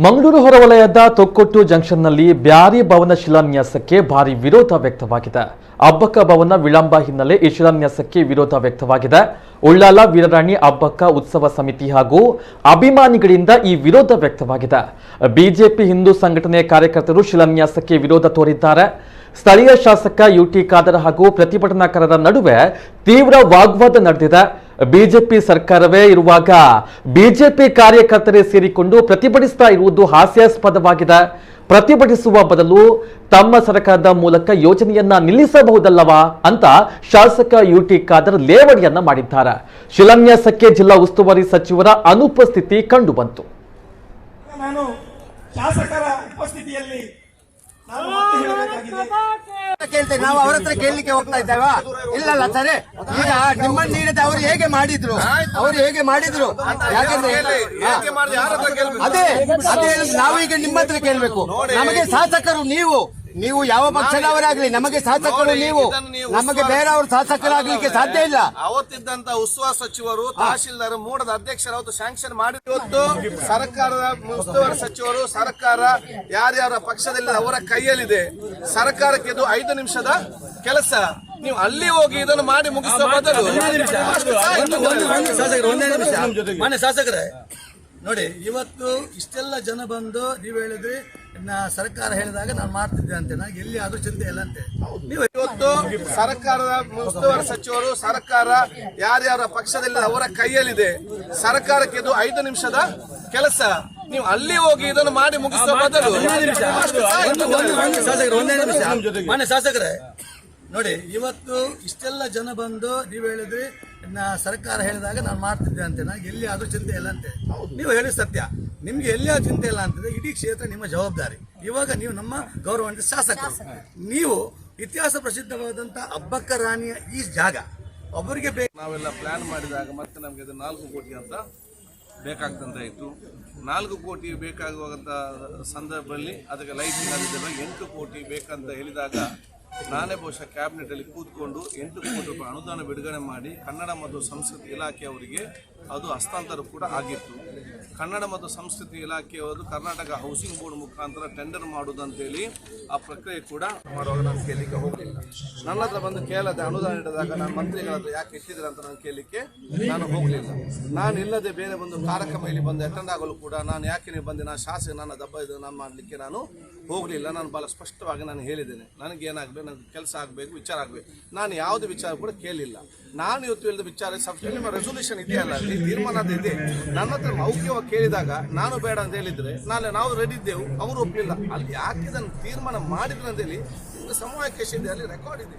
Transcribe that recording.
ಮಂಗಳೂರು ಹೊರವಲಯದ ತೊಕ್ಕೊಟ್ಟು ಜಂಕ್ಷನ್ನಲ್ಲಿ ಬ್ಯಾರಿ ಭವನ ಶಿಲಾನ್ಯಾಸಕ್ಕೆ ಭಾರಿ ವಿರೋಧ ವ್ಯಕ್ತವಾಗಿದೆ. ಅಬ್ಬಕ್ಕ ಭವನ ವಿಳಂಬ ಹಿನ್ನೆಲೆ ಈ ಶಿಲಾನ್ಯಾಸಕ್ಕೆ ವಿರೋಧ ವ್ಯಕ್ತವಾಗಿದೆ. ಉಳ್ಳಾಲ ವೀರರಾಣಿ ಅಬ್ಬಕ್ಕ ಉತ್ಸವ ಸಮಿತಿ ಹಾಗೂ ಅಭಿಮಾನಿಗಳಿಂದ ಈ ವಿರೋಧ ವ್ಯಕ್ತವಾಗಿದೆ. ಬಿಜೆಪಿ ಹಿಂದೂ ಸಂಘಟನೆ ಕಾರ್ಯಕರ್ತರು ಶಿಲಾನ್ಯಾಸಕ್ಕೆ ವಿರೋಧ ತೋರಿದ್ದಾರೆ. ಸ್ಥಳೀಯ ಶಾಸಕ ಯುಟಿ ಖಾದರ್ ಹಾಗೂ ಪ್ರತಿಭಟನಾಕಾರರ ನಡುವೆ ತೀವ್ರ ವಾಗ್ವಾದ ನಡೆದಿದೆ. ಬಿಜೆಪಿ ಸರ್ಕಾರವೇ ಇರುವಾಗ ಬಿಜೆಪಿ ಕಾರ್ಯಕರ್ತರೇ ಸೇರಿಕೊಂಡು ಪ್ರತಿಭಟಿಸ್ತಾ ಇರುವುದು ಹಾಸ್ಯಾಸ್ಪದವಾಗಿದೆ. ಪ್ರತಿಭಟಿಸುವ ಬದಲು ತಮ್ಮ ಸರ್ಕಾರದ ಮೂಲಕ ಯೋಜನೆಯನ್ನ ನಿಲ್ಲಿಸಬಹುದಲ್ಲವಾ ಅಂತ ಶಾಸಕ ಯುಟಿ ಖಾದರ್ ಲೇವಡಿಯನ್ನ ಮಾಡಿದ್ದಾರೆ. ಶಿಲಾನ್ಯಾಸಕ್ಕೆ ಜಿಲ್ಲಾ ಉಸ್ತುವಾರಿ ಸಚಿವರ ಅನುಪಸ್ಥಿತಿ ಕಂಡುಬಂತು. ನಾನು ಶಾಸಕರ ಉಪಸ್ಥಿತಿಯಲ್ಲಿ ಕೇಳ್ತೇವೆ. ನಾವು ಅವ್ರ ಹತ್ರ ಕೇಳಲಿಕ್ಕೆ ಹೋಗ್ತಾ ಇದ್ದೇವಾ? ಇಲ್ಲಲ್ಲ ಸರಿ. ಈಗ ನಿಮ್ಮನ್ನು ನೀಡಿದ ಅವ್ರು ಹೇಗೆ ಮಾಡಿದ್ರು ಯಾಕಂದ್ರೆ ಅದೇ ನಾವೀಗ ನಿಮ್ಮ ಹತ್ರ ಕೇಳ್ಬೇಕು. ನಮಗೆ ಶಾಸಕರು ನೀವು ಯಾವ ಪಕ್ಷದವರಾಗ್ಲಿ, ನಮಗೆ ಶಾಸಕರು ನೀವು, ನಮಗೆ ಬೇರೆಯವರು ಶಾಸಕರಾಗ್ಲಿಕ್ಕೆ ಸಾಧ್ಯ ಇಲ್ಲ. ಅವತ್ತಿದ್ದಂತ ಉಸ್ತುವಾರಿ ಸಚಿವರು ತಹಶೀಲ್ದಾರ್ ಮೂಡದ ಅಧ್ಯಕ್ಷರು ಅವತ್ತು ಸ್ಯಾಂಕ್ಷನ್ ಮಾಡಿ, ಇವತ್ತು ಸರ್ಕಾರದ ಉಸ್ತುವಾರಿ ಸಚಿವರು ಸರ್ಕಾರ ಯಾರ್ಯಾರ ಪಕ್ಷದಲ್ಲಿ ಅವರ ಕೈಯಲ್ಲಿದೆ. ಸರ್ಕಾರಕ್ಕೆ ಇದು 5 ನಿಮಿಷದ ಕೆಲಸ. ನೀವು ಅಲ್ಲಿ ಹೋಗಿ ಇದನ್ನು ಮಾಡಿ ಮುಗಿಸುವ ಬದಲು ಮಾನ್ಯ ಶಾಸಕರೇ ನೋಡಿ, ಇವತ್ತು ಇಷ್ಟೆಲ್ಲ ಜನ ಬಂದು ನೀವು ಹೇಳಿದ್ರಿ ಸರ್ಕಾರ ಹೇಳಿದಾಗ ನಾನು ಮಾಡ್ತಿದ್ದೆ ಅಂತ. ನನಗೆ ಎಲ್ಲಿ ಆದ್ರೂ ಚಿಂತೆ ಇಲ್ಲ ಅಂತೆ. ನೀವು ಇವತ್ತು ಸರ್ಕಾರದ ಉಸ್ತುವಾರಿ ಸಚಿವರು ಸರ್ಕಾರ ಯಾರ್ಯಾರ ಪಕ್ಷದಲ್ಲಿ ಅವರ ಕೈಯಲ್ಲಿದೆ. ಸರ್ಕಾರಕ್ಕೆ ಇದು 5 ನಿಮಿಷದ ಕೆಲಸ. ನೀವು ಅಲ್ಲಿ ಹೋಗಿ ಇದನ್ನು ಮಾಡಿ ಮುಗಿಸುವ ಬದಲು ಮಾನ್ಯ ಶಾಸಕರೇ ನೋಡಿ, ಇವತ್ತು ಇಷ್ಟೆಲ್ಲ ಜನ ಬಂದು ನೀವು ಹೇಳಿದ್ರಿ ಸರ್ಕಾರ ಹೇಳಿದಾಗ ನಾನು ಮಾಡ್ತಿದ್ದೆ ಅಂತ. ನನಗೆ ಎಲ್ಲಿ ಆದ್ರೂ ಚಿಂತೆ ಇಲ್ಲ ಅಂತೆ. ನೀವು ಹೇಳಿ ಸತ್ಯ. ನಿಮ್ಗೆ ಎಲ್ಲಿ ಚಿಂತೆ ಇಲ್ಲ ಅಂತಂದ್ರೆ ಇಡೀ ಕ್ಷೇತ್ರ ನಿಮ್ಮ ಜವಾಬ್ದಾರಿ. ಇವಾಗ ನೀವು ನಮ್ಮ ಗೌರವಾನ್ವಿತ ಶಾಸಕರು, ನೀವು ಇತಿಹಾಸ ಪ್ರಸಿದ್ಧವಾದಂತ ಅಬ್ಬಕ್ಕ ರಾಣಿಯ ಈ ಜಾಗ ಒಬ್ಬರಿಗೆ ನಾವೆಲ್ಲ ಪ್ಲಾನ್ ಮಾಡಿದಾಗ ಮತ್ತೆ ನಮ್ಗೆ ಇದು 4 ಕೋಟಿ ಅಂತ ಬೇಕಾಗ್ತಂತ ಇತ್ತು. 4 ಕೋಟಿ ಬೇಕಾಗುವಂತ ಸಂದರ್ಭದಲ್ಲಿ ಅದಕ್ಕೆ ಲೈಟಿಂಗ್ ಆಗಿದ್ದಾಗ 8 ಕೋಟಿ ಬೇಕಂತ ಹೇಳಿದಾಗ ನಾನೇ ಬಹುಶಃ ಕ್ಯಾಬಿನೆಟ್ ಅಲ್ಲಿ ಕೂತ್ಕೊಂಡು 8 ಕೋಟಿ ರೂಪಾಯಿ ಅನುದಾನ ಬಿಡುಗಡೆ ಮಾಡಿ ಕನ್ನಡ ಮತ್ತು ಸಂಸ್ಕೃತಿ ಇಲಾಖೆಯವರಿಗೆ ಅದು ಹಸ್ತಾಂತರ ಕೂಡ ಆಗಿತ್ತು. ಕನ್ನಡ ಮತ್ತು ಸಂಸ್ಕೃತಿ ಇಲಾಖೆಯವರು ಕರ್ನಾಟಕ ಹೌಸಿಂಗ್ ಬೋರ್ಡ್ ಮುಖಾಂತರ ಟೆಂಡರ್ ಮಾಡುವುದಂತೇಳಿ ಆ ಪ್ರಕ್ರಿಯೆ ಕೂಡ ಮಾಡುವಾಗ ನಾನು ಕೇಳಲಿಕ್ಕೆ ಹೋಗಲಿಲ್ಲ. ನನ್ನ ಹತ್ರ ಬಂದು ಕೇಳದೆ ಅನುದಾನ ನೀಡಿದಾಗ ನಾನು ಮಂತ್ರಿಗಳ ಹತ್ರ ಯಾಕೆ ಇಟ್ಟಿದ್ರೆ ಅಂತ ನಾನು ಕೇಳಲಿಕ್ಕೆ ನಾನು ಹೋಗಲಿಲ್ಲ. ನಾನು ಇಲ್ಲದೆ ಬೇರೆ ಒಂದು ಕಾರ್ಯಕ್ರಮ ಇಲ್ಲಿ ಬಂದು ಅಟೆಂಡ್ ಆಗಲು ಕೂಡ ನಾನು ಯಾಕೆ ನೀವು ಬಂದೆ, ನಾನು ಶಾಸಕ, ನನ್ನ ದಬ್ಬ ಇದು ನಾನು ಮಾಡಲಿಕ್ಕೆ ನಾನು ಹೋಗಲಿಲ್ಲ. ನಾನು ಭಾಳ ಸ್ಪಷ್ಟವಾಗಿ ನಾನು ಹೇಳಿದ್ದೇನೆ, ನನಗೇನಾಗಬೇಕು, ನನಗೆ ಕೆಲಸ ಆಗಬೇಕು, ವಿಚಾರ ಆಗಬೇಕು. ನಾನು ಯಾವುದೇ ವಿಚಾರ ಕೂಡ ಕೇಳಲಿಲ್ಲ. ನಾನು ಇವತ್ತು ಹೇಳಿದ ವಿಚಾರ ನಿಮ್ಮ ರೆಸೊಲ್ಯೂಷನ್ ಇದೆಯಲ್ಲ, ಈ ತೀರ್ಮಾನ ಇದೆ. ನನ್ನ ಹತ್ರ ಮೌಖಿಕವಾಗಿ ಕೇಳಿದಾಗ ನಾನು ಬೇಡ ಅಂತ ಹೇಳಿದ್ರೆ ನಾಳೆ ನಾವು ರೆಡಿ ಇದ್ದೆವು, ಅವರು ಒಪ್ಪಲಿಲ್ಲ. ಅಲ್ಲಿ ಯಾಕೆ ಇದನ್ನು ತೀರ್ಮಾನ ಮಾಡಿದ್ರು ಅಂತೇಳಿ ಸಮವಾಕ್ಯ ಅಲ್ಲಿ ರೆಕಾರ್ಡ್ ಇದೆ.